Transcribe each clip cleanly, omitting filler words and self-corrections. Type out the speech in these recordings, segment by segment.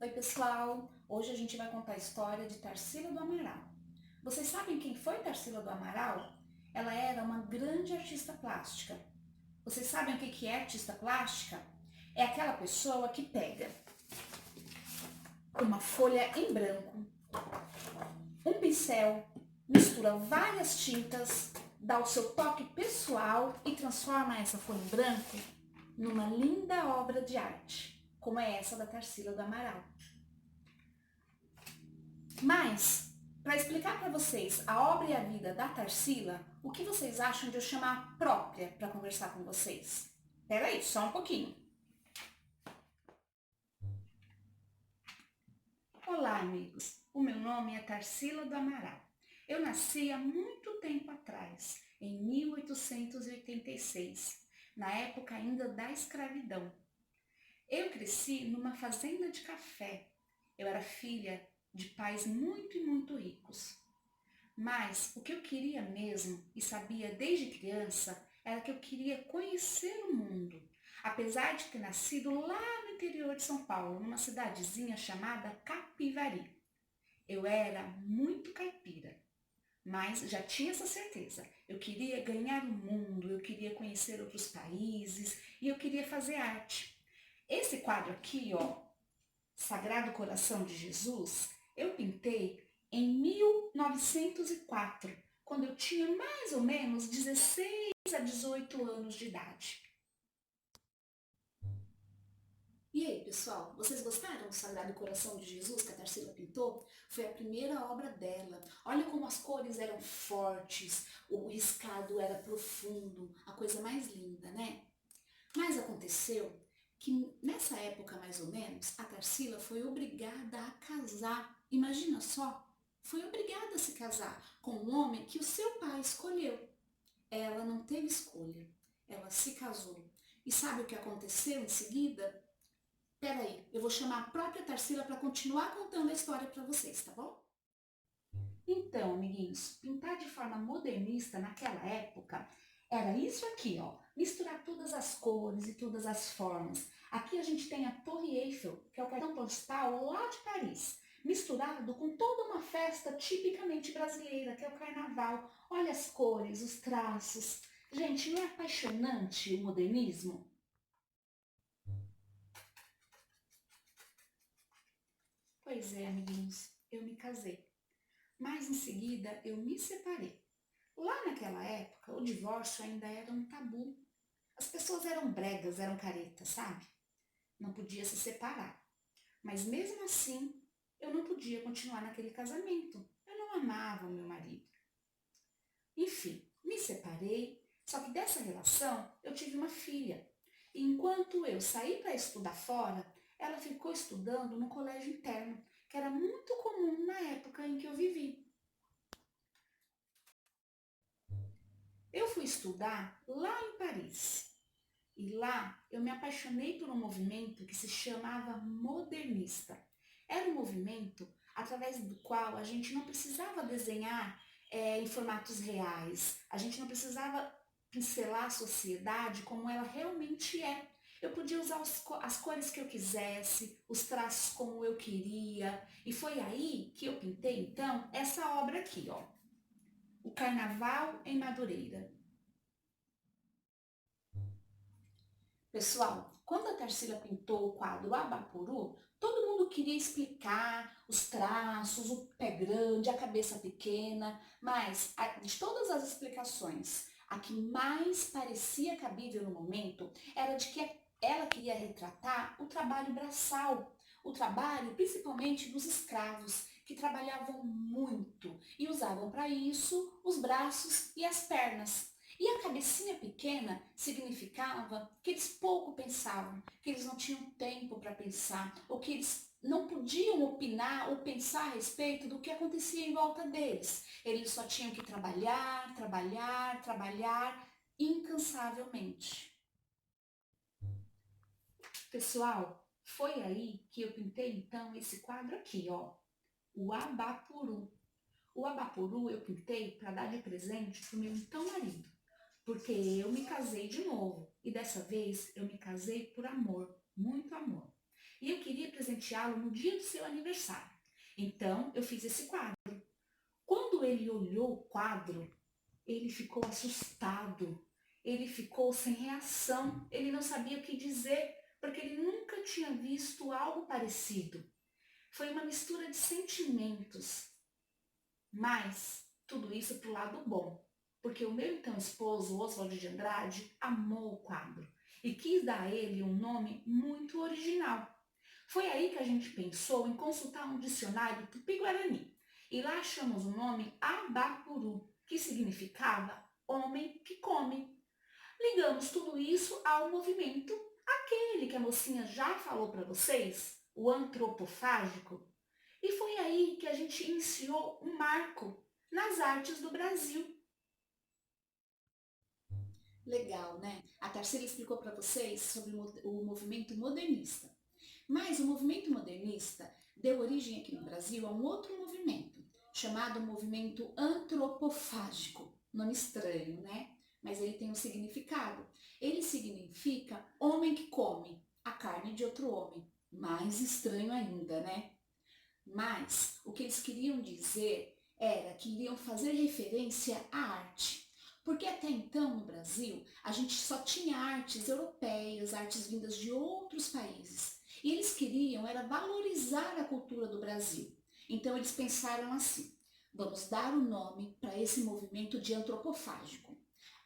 Oi pessoal, hoje a gente vai contar a história de Tarsila do Amaral. Vocês sabem quem foi Tarsila do Amaral? Ela era uma grande artista plástica. Vocês sabem o que é artista plástica? É aquela pessoa que pega uma folha em branco, um pincel, mistura várias tintas, dá o seu toque pessoal e transforma essa folha em branco numa linda obra de arte, como é essa da Tarsila do Amaral. Mas, para explicar para vocês a obra e a vida da Tarsila, o que vocês acham de eu chamar a própria para conversar com vocês? Espera aí, só um pouquinho. Olá, amigos. O meu nome é Tarsila do Amaral. Eu nasci há muito tempo atrás, em 1886, na época ainda da escravidão. Eu cresci numa fazenda de café. Eu era filha de pais muito e muito ricos. Mas o que eu queria mesmo, e sabia desde criança, era que eu queria conhecer o mundo. Apesar de ter nascido lá no interior de São Paulo, numa cidadezinha chamada Capivari. Eu era muito caipira, mas já tinha essa certeza. Eu queria ganhar o mundo, eu queria conhecer outros países e eu queria fazer arte. Esse quadro aqui, ó, Sagrado Coração de Jesus, eu pintei em 1904, quando eu tinha mais ou menos 16 a 18 anos de idade. E aí, pessoal, vocês gostaram do Sagrado Coração de Jesus que a Tarsila pintou? Foi a primeira obra dela. Olha como as cores eram fortes, o riscado era profundo, a coisa mais linda, né? Mas aconteceu que nessa época mais ou menos, a Tarsila foi obrigada a casar. Imagina só, foi obrigada a se casar com um homem que o seu pai escolheu. Ela não teve escolha, ela se casou. E sabe o que aconteceu em seguida? Peraí, eu vou chamar a própria Tarsila para continuar contando a história para vocês, tá bom? Então, amiguinhos, pintar de forma modernista naquela época era isso aqui, ó, misturar todas as cores e todas as formas. Aqui a gente tem a Torre Eiffel, que é o cartão postal lá de Paris, misturado com toda uma festa tipicamente brasileira, que é o carnaval. Olha as cores, os traços. Gente, não é apaixonante o modernismo? Pois é, amiguinhos, eu me casei. Mas em seguida eu me separei. Lá naquela época, o divórcio ainda era um tabu. As pessoas eram bregas, eram caretas, sabe? Não podia se separar. Mas mesmo assim, eu não podia continuar naquele casamento. Eu não amava o meu marido. Enfim, me separei, só que dessa relação eu tive uma filha. E enquanto eu saí para estudar fora, ela ficou estudando no colégio interno, que era muito comum na época em que eu vivi. Eu fui estudar lá em Paris. E lá eu me apaixonei por um movimento que se chamava modernista. Era um movimento através do qual a gente não precisava desenhar em formatos reais. A gente não precisava pincelar a sociedade como ela realmente é. Eu podia usar as cores que eu quisesse, os traços como eu queria. E foi aí que eu pintei, então, essa obra aqui, ó. O Carnaval em Madureira. Pessoal, quando a Tarsila pintou o quadro Abapuru, todo mundo queria explicar os traços, o pé grande, a cabeça pequena, mas de todas as explicações, a que mais parecia cabível no momento era de que ela queria retratar o trabalho braçal, o trabalho principalmente dos escravos, que trabalhavam muito e usavam para isso os braços e as pernas. E a cabecinha pequena significava que eles pouco pensavam, que eles não tinham tempo para pensar, ou que eles não podiam opinar ou pensar a respeito do que acontecia em volta deles. Eles só tinham que trabalhar, trabalhar, trabalhar incansavelmente. Pessoal, foi aí que eu pintei então esse quadro aqui, ó, o Abapuru. O Abapuru eu pintei para dar de presente para o meu então marido. Porque eu me casei de novo e dessa vez eu me casei por amor, muito amor. e eu queria presenteá-lo no dia do seu aniversário. Então, eu fiz esse quadro. Quando ele olhou o quadro, ele ficou assustado, ele ficou sem reação, ele não sabia o que dizer, porque ele nunca tinha visto algo parecido. Foi uma mistura de sentimentos, mas tudo isso para o lado bom, porque o meu então esposo, Oswald de Andrade, amou o quadro e quis dar a ele um nome muito original. Foi aí que a gente pensou em consultar um dicionário tupi-guarani e lá achamos o nome Abapuru, que significava homem que come. Ligamos tudo isso ao movimento, aquele que a mocinha já falou para vocês, o antropofágico, e foi aí que a gente iniciou um marco nas artes do Brasil. Legal, né? A Tarsila explicou para vocês sobre o movimento modernista. Mas o movimento modernista deu origem aqui no Brasil a um outro movimento, chamado movimento antropofágico. Nome estranho, né? Mas ele tem um significado. Ele significa homem que come a carne de outro homem. Mais estranho ainda, né? Mas o que eles queriam dizer era que iriam fazer referência à arte. Porque até então no Brasil a gente só tinha artes europeias, artes vindas de outros países. E eles queriam era valorizar a cultura do Brasil. Então eles pensaram assim: vamos dar o nome para esse movimento de antropofágico,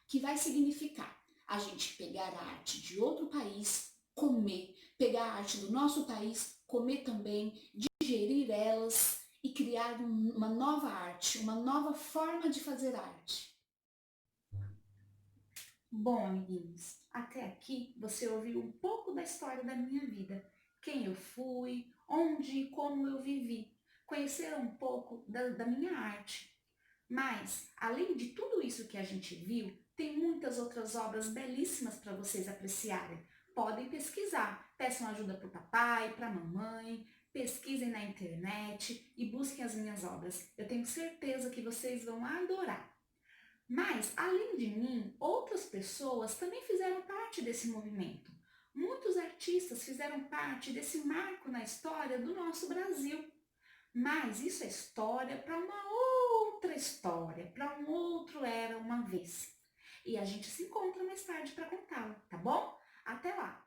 que vai significar a gente pegar a arte de outro país, comer, pegar a arte do nosso país, comer também, digerir elas e criar uma nova arte, uma nova forma de fazer arte. Bom, amiguinhos, até aqui você ouviu um pouco da história da minha vida. Quem eu fui, onde e como eu vivi. Conheceram um pouco da minha arte. Mas, além de tudo isso que a gente viu, tem muitas outras obras belíssimas para vocês apreciarem. Podem pesquisar, peçam ajuda para o papai, para a mamãe, pesquisem na internet e busquem as minhas obras. Eu tenho certeza que vocês vão adorar. Mas, além de mim, outras pessoas também fizeram parte desse movimento. Muitos artistas fizeram parte desse marco na história do nosso Brasil. Mas isso é história para uma outra história, para um outro era uma vez. E a gente se encontra mais tarde para contá-la, tá bom? Até lá!